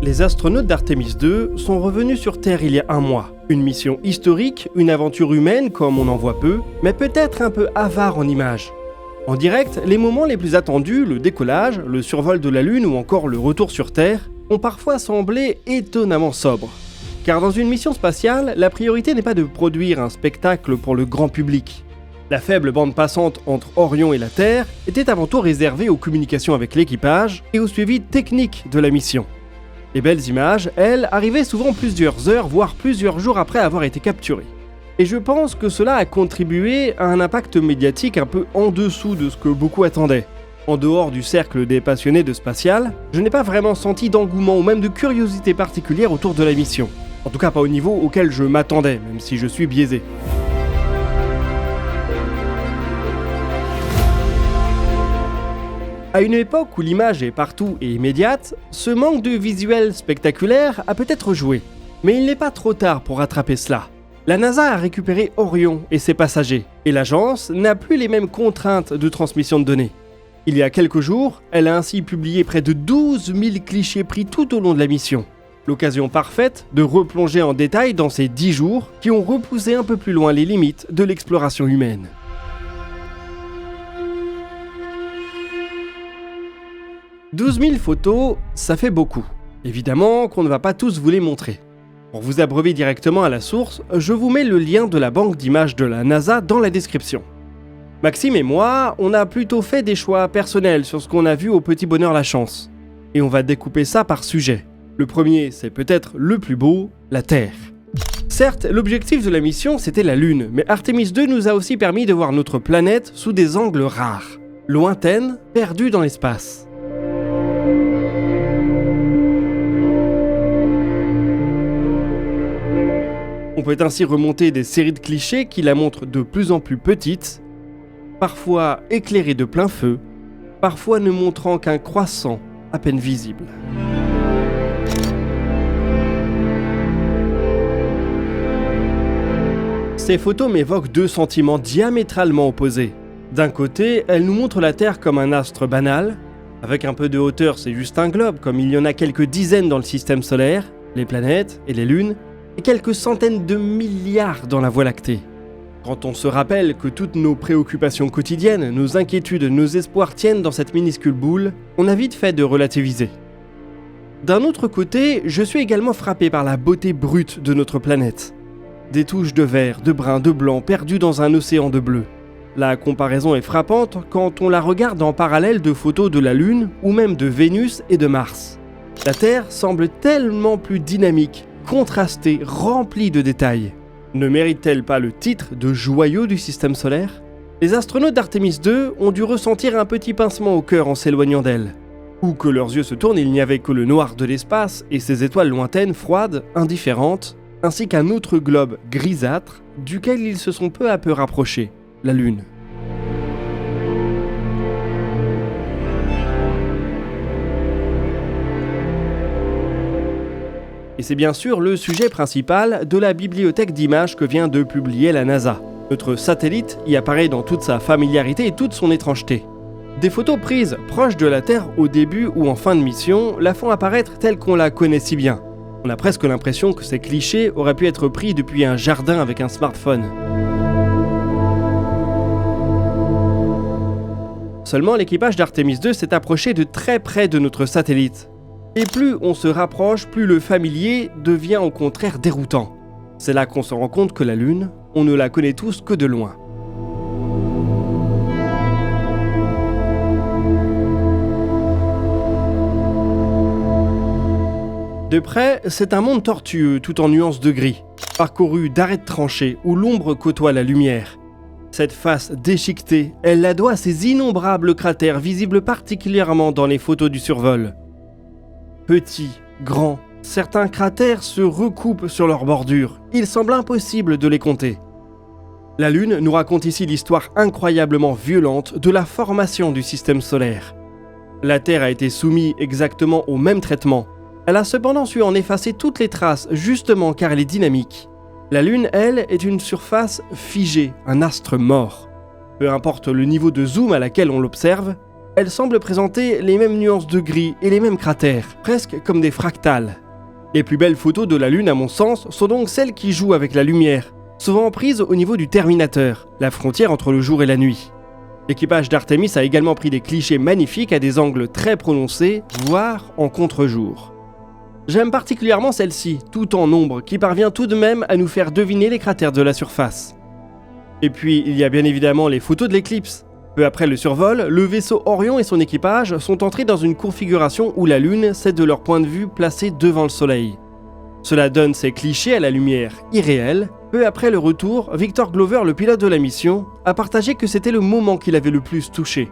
Les astronautes d'Artemis 2 sont revenus sur Terre il y a un mois. Une mission historique, une aventure humaine comme on en voit peu, mais peut-être un peu avare en images. En direct, les moments les plus attendus, le décollage, le survol de la Lune ou encore le retour sur Terre, ont parfois semblé étonnamment sobres. Car dans une mission spatiale, la priorité n'est pas de produire un spectacle pour le grand public. La faible bande passante entre Orion et la Terre était avant tout réservée aux communications avec l'équipage et au suivi technique de la mission. Les belles images, elles, arrivaient souvent plusieurs heures, voire plusieurs jours après avoir été capturées. Et je pense que cela a contribué à un impact médiatique un peu en dessous de ce que beaucoup attendaient. En dehors du cercle des passionnés de spatial, je n'ai pas vraiment senti d'engouement ou même de curiosité particulière autour de la mission. En tout cas pas au niveau auquel je m'attendais, même si je suis biaisé. À une époque où l'image est partout et immédiate, ce manque de visuel spectaculaire a peut-être joué. Mais il n'est pas trop tard pour rattraper cela. La NASA a récupéré Orion et ses passagers, et l'agence n'a plus les mêmes contraintes de transmission de données. Il y a quelques jours, elle a ainsi publié près de 12 000 clichés pris tout au long de la mission. L'occasion parfaite de replonger en détail dans ces 10 jours qui ont repoussé un peu plus loin les limites de l'exploration humaine. 12 000 photos, ça fait beaucoup. Évidemment qu'on ne va pas tous vous les montrer. Pour vous abreuver directement à la source, je vous mets le lien de la banque d'images de la NASA dans la description. Maxime et moi, on a plutôt fait des choix personnels sur ce qu'on a vu au Petit Bonheur la Chance. Et on va découper ça par sujet. Le premier, c'est peut-être le plus beau, la Terre. Certes, l'objectif de la mission, c'était la Lune, mais Artemis 2 nous a aussi permis de voir notre planète sous des angles rares, lointaine, perdue dans l'espace. On peut ainsi remonter des séries de clichés qui la montrent de plus en plus petite, parfois éclairée de plein feu, parfois ne montrant qu'un croissant à peine visible. Ces photos m'évoquent deux sentiments diamétralement opposés. D'un côté, elles nous montrent la Terre comme un astre banal. Avec un peu de hauteur, c'est juste un globe, comme il y en a quelques dizaines dans le système solaire, les planètes et les lunes, et quelques centaines de milliards dans la Voie lactée. Quand on se rappelle que toutes nos préoccupations quotidiennes, nos inquiétudes, nos espoirs tiennent dans cette minuscule boule, on a vite fait de relativiser. D'un autre côté, je suis également frappé par la beauté brute de notre planète. Des touches de vert, de brun, de blanc perdues dans un océan de bleu. La comparaison est frappante quand on la regarde en parallèle de photos de la Lune ou même de Vénus et de Mars. La Terre semble tellement plus dynamique, contrastée, remplie de détails. Ne mérite-t-elle pas le titre de joyau du système solaire ? Les astronautes d'Artemis 2 ont dû ressentir un petit pincement au cœur en s'éloignant d'elle. Où que leurs yeux se tournent, il n'y avait que le noir de l'espace et ses étoiles lointaines, froides, indifférentes, ainsi qu'un autre globe grisâtre duquel ils se sont peu à peu rapprochés, la Lune. Et c'est bien sûr le sujet principal de la bibliothèque d'images que vient de publier la NASA. Notre satellite y apparaît dans toute sa familiarité et toute son étrangeté. Des photos prises proches de la Terre au début ou en fin de mission la font apparaître telle qu'on la connaît si bien. On a presque l'impression que ces clichés auraient pu être pris depuis un jardin avec un smartphone. Seulement, l'équipage d'Artemis 2 s'est approché de très près de notre satellite. Et plus on se rapproche, plus le familier devient au contraire déroutant. C'est là qu'on se rend compte que la Lune, on ne la connaît tous que de loin. De près, c'est un monde tortueux tout en nuances de gris, parcouru d'arêtes tranchées où l'ombre côtoie la lumière. Cette face déchiquetée, elle la doit à ces innombrables cratères visibles particulièrement dans les photos du survol. Petits, grands, certains cratères se recoupent sur leur bordure. Il semble impossible de les compter. La Lune nous raconte ici l'histoire incroyablement violente de la formation du système solaire. La Terre a été soumise exactement au même traitement. Elle a cependant su en effacer toutes les traces, justement car elle est dynamique. La Lune, elle, est une surface figée, un astre mort. Peu importe le niveau de zoom à laquelle on l'observe, Elle semble présenter les mêmes nuances de gris et les mêmes cratères, presque comme des fractales. Les plus belles photos de la Lune, à mon sens, sont donc celles qui jouent avec la lumière, souvent prises au niveau du terminateur, la frontière entre le jour et la nuit. L'équipage d'Artemis a également pris des clichés magnifiques à des angles très prononcés, voire en contre-jour. J'aime particulièrement celle-ci, tout en ombre, qui parvient tout de même à nous faire deviner les cratères de la surface. Et puis, il y a bien évidemment les photos de l'éclipse. Peu après le survol, le vaisseau Orion et son équipage sont entrés dans une configuration où la Lune s'est de leur point de vue placée devant le Soleil. Cela donne ces clichés à la lumière irréelle. Peu après le retour, Victor Glover, le pilote de la mission, a partagé que c'était le moment qui l'avait le plus touché.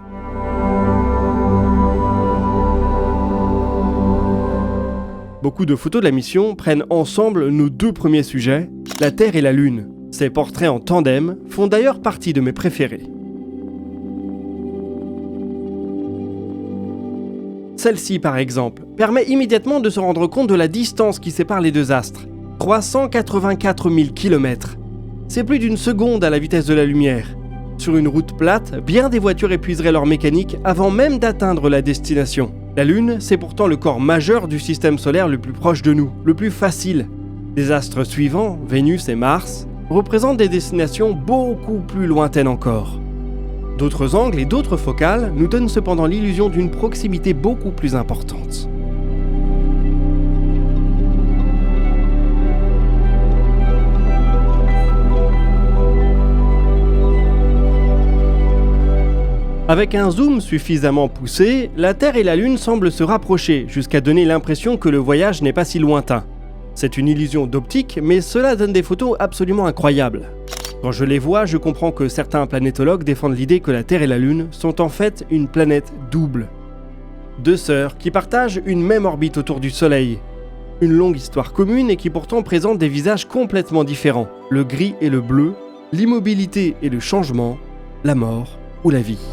Beaucoup de photos de la mission prennent ensemble nos deux premiers sujets, la Terre et la Lune. Ces portraits en tandem font d'ailleurs partie de mes préférés. Celle-ci, par exemple, permet immédiatement de se rendre compte de la distance qui sépare les deux astres. 384 000 km. C'est plus d'une seconde à la vitesse de la lumière. Sur une route plate, bien des voitures épuiseraient leur mécanique avant même d'atteindre la destination. La Lune, c'est pourtant le corps majeur du système solaire le plus proche de nous, le plus facile. Les astres suivants, Vénus et Mars, représentent des destinations beaucoup plus lointaines encore. D'autres angles et d'autres focales nous donnent cependant l'illusion d'une proximité beaucoup plus importante. Avec un zoom suffisamment poussé, la Terre et la Lune semblent se rapprocher jusqu'à donner l'impression que le voyage n'est pas si lointain. C'est une illusion d'optique, mais cela donne des photos absolument incroyables. Quand je les vois, je comprends que certains planétologues défendent l'idée que la Terre et la Lune sont en fait une planète double. Deux sœurs qui partagent une même orbite autour du Soleil. Une longue histoire commune et qui pourtant présente des visages complètement différents. Le gris et le bleu, l'immobilité et le changement, la mort ou la vie.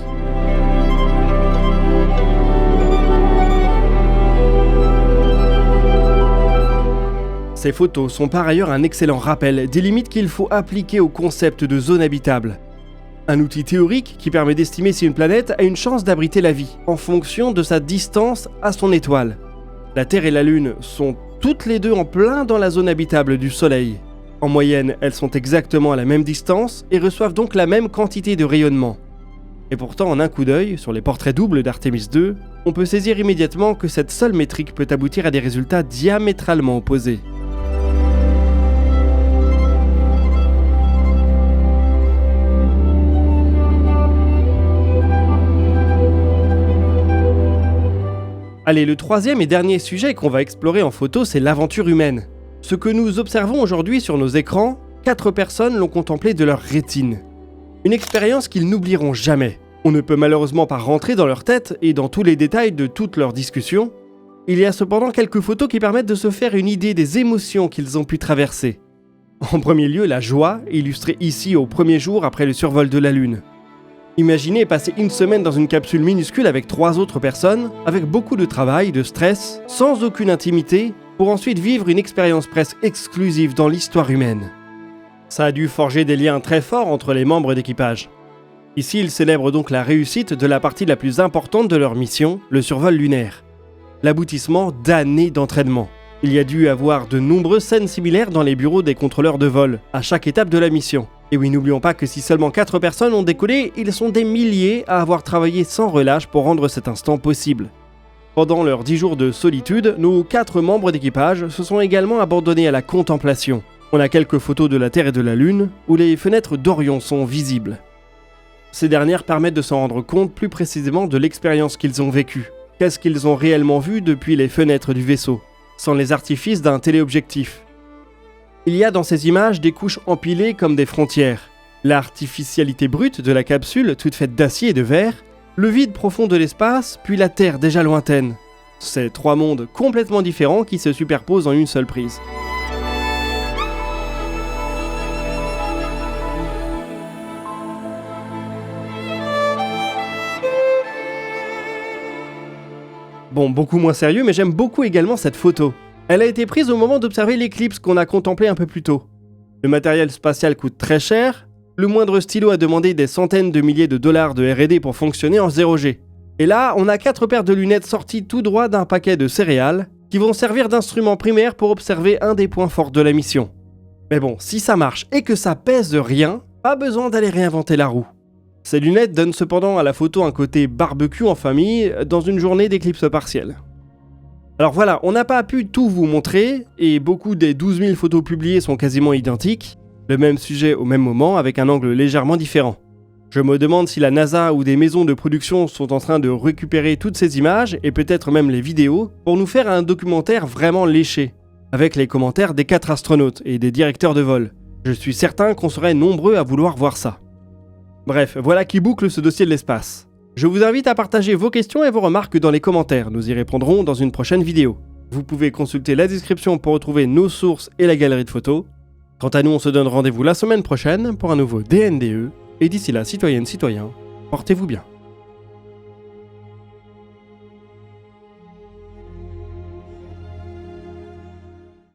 Ces photos sont par ailleurs un excellent rappel des limites qu'il faut appliquer au concept de zone habitable. Un outil théorique qui permet d'estimer si une planète a une chance d'abriter la vie, en fonction de sa distance à son étoile. La Terre et la Lune sont toutes les deux en plein dans la zone habitable du Soleil. En moyenne, elles sont exactement à la même distance et reçoivent donc la même quantité de rayonnement. Et pourtant, en un coup d'œil, sur les portraits doubles d'Artemis II, on peut saisir immédiatement que cette seule métrique peut aboutir à des résultats diamétralement opposés. Allez, le troisième et dernier sujet qu'on va explorer en photo, c'est l'aventure humaine. Ce que nous observons aujourd'hui sur nos écrans, 4 personnes l'ont contemplé de leur rétine. Une expérience qu'ils n'oublieront jamais. On ne peut malheureusement pas rentrer dans leur tête et dans tous les détails de toutes leurs discussions. Il y a cependant quelques photos qui permettent de se faire une idée des émotions qu'ils ont pu traverser. En premier lieu, la joie, illustrée ici au premier jour après le survol de la Lune. Imaginez passer une semaine dans une capsule minuscule avec 3 autres personnes, avec beaucoup de travail, de stress, sans aucune intimité, pour ensuite vivre une expérience presque exclusive dans l'histoire humaine. Ça a dû forger des liens très forts entre les membres d'équipage. Ici, ils célèbrent donc la réussite de la partie la plus importante de leur mission, le survol lunaire. L'aboutissement d'années d'entraînement. Il y a dû avoir de nombreuses scènes similaires dans les bureaux des contrôleurs de vol, à chaque étape de la mission. Et oui, n'oublions pas que si seulement 4 personnes ont décollé, ils sont des milliers à avoir travaillé sans relâche pour rendre cet instant possible. Pendant leurs 10 jours de solitude, nos 4 membres d'équipage se sont également abandonnés à la contemplation. On a quelques photos de la Terre et de la Lune, où les fenêtres d'Orion sont visibles. Ces dernières permettent de s'en rendre compte plus précisément de l'expérience qu'ils ont vécue. Qu'est-ce qu'ils ont réellement vu depuis les fenêtres du vaisseau, sans les artifices d'un téléobjectif. Il y a dans ces images des couches empilées comme des frontières. L'artificialité brute de la capsule, toute faite d'acier et de verre, le vide profond de l'espace, puis la Terre déjà lointaine. Ces 3 mondes complètement différents qui se superposent en une seule prise. Bon, beaucoup moins sérieux, mais j'aime beaucoup également cette photo. Elle a été prise au moment d'observer l'éclipse qu'on a contemplé un peu plus tôt. Le matériel spatial coûte très cher, le moindre stylo a demandé des centaines de milliers de dollars de R&D pour fonctionner en 0G. Et là, on a 4 paires de lunettes sorties tout droit d'un paquet de céréales qui vont servir d'instrument primaire pour observer un des points forts de la mission. Mais bon, si ça marche et que ça pèse rien, pas besoin d'aller réinventer la roue. Ces lunettes donnent cependant à la photo un côté barbecue en famille dans une journée d'éclipse partielle. Alors voilà, on n'a pas pu tout vous montrer, et beaucoup des 12 000 photos publiées sont quasiment identiques, le même sujet au même moment avec un angle légèrement différent. Je me demande si la NASA ou des maisons de production sont en train de récupérer toutes ces images, et peut-être même les vidéos, pour nous faire un documentaire vraiment léché, avec les commentaires des 4 astronautes et des directeurs de vol. Je suis certain qu'on serait nombreux à vouloir voir ça. Bref, voilà qui boucle ce dossier de l'espace. Je vous invite à partager vos questions et vos remarques dans les commentaires, nous y répondrons dans une prochaine vidéo. Vous pouvez consulter la description pour retrouver nos sources et la galerie de photos. Quant à nous, on se donne rendez-vous la semaine prochaine pour un nouveau DNDE, et d'ici là, citoyennes, citoyens, portez-vous bien.